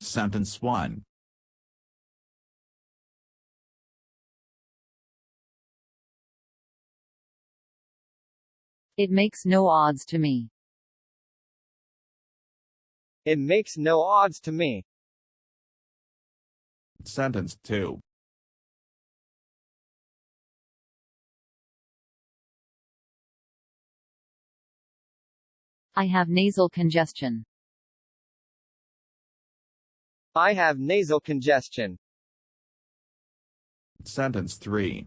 Sentence 1. It makes no odds to me. It makes no odds to me. Sentence 2. I have nasal congestion. I have nasal congestion. Sentence 3.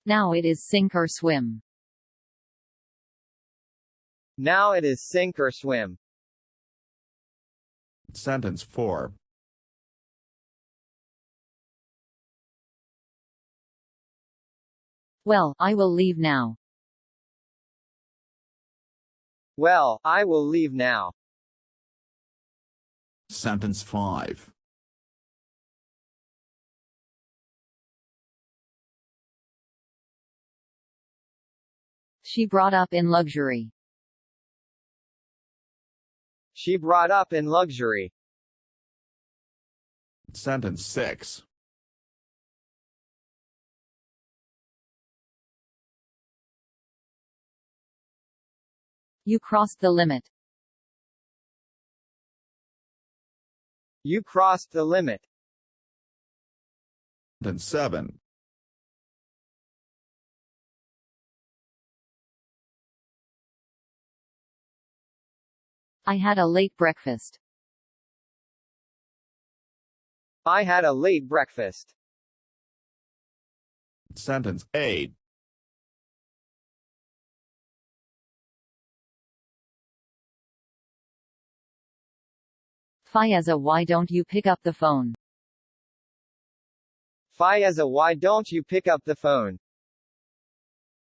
Now it is sink or swim. Now it is sink or swim. Sentence 4. Well, I will leave now. Well, I will leave now. Sentence 5. She brought up in luxury. She brought up in luxury. Sentence 6. You crossed the limit. You crossed the limit. Sentence 7. I had a late breakfast. I had a late breakfast. Sentence 8. Fiazza, why don't you pick up the phone? Fiazza, why don't you pick up the phone?